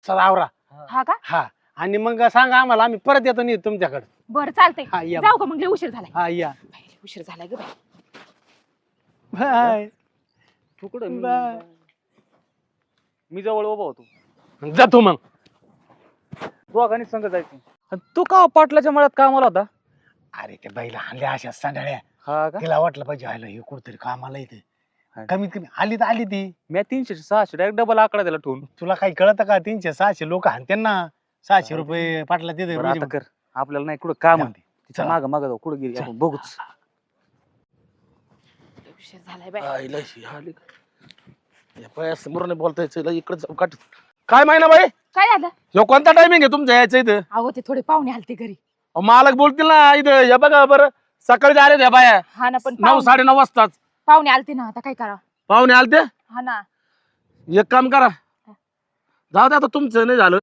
आवरा. हा का? हा आणि मग सांगा आम्हाला, आम्ही परत येतो नाही तुमच्याकडे. बरं चालतंय. हा या. जाऊ का मग? लय उशीर झालाय. हा या. बाई, लय उशीर झालाय ग बाई. बाय. तू कुठं? बाय. मी जवळ उभा होतो. जातो मग. दोघांनी संग जायचं. आणि तू का पाटलाच्या मळ्यात कामाला होता? अरे ते बाईला आणल्या अशा सांडाळ्या, हा का? तिला वाटलं पाहिजे आयला हे कुठतरी कामाला येते. हा. कमीत कमी आली तर आली ती. मी 300-600 डायरेक्ट डबल आकडा दिला ठेवून. तुला काही कळत का? 300-600 लोक हाणते ना. 600 रुपये पाटला तिथे बरं आता कर. आपल्याला नाही कुठं काम आहे. तिच्या चला. माग माग जाऊ. कुठं गेली आपण बघूच. लय उशीर झालाय बाई. आईला ही आली का? या पाया समोर नाही बोलता यायचं इकडे जाऊ काट. काय माहिना बाई, काय झालं? ह्यो कोणता टायमिंग आहे तुमच्या यायचं इथं? अहो ते थोडे पाहुणे आलते घरी. अहो, मालक बोलतील ना इथं. या बघा बरं, सकाळी आले त्या बाया हा ना, पण 9-9:30 वाजताच. पाहुणे आलते ना, आता काय करा? पाहुणे आलते. हा ना. एक काम करा, जाऊ दे आता, तुमचं नाही झालं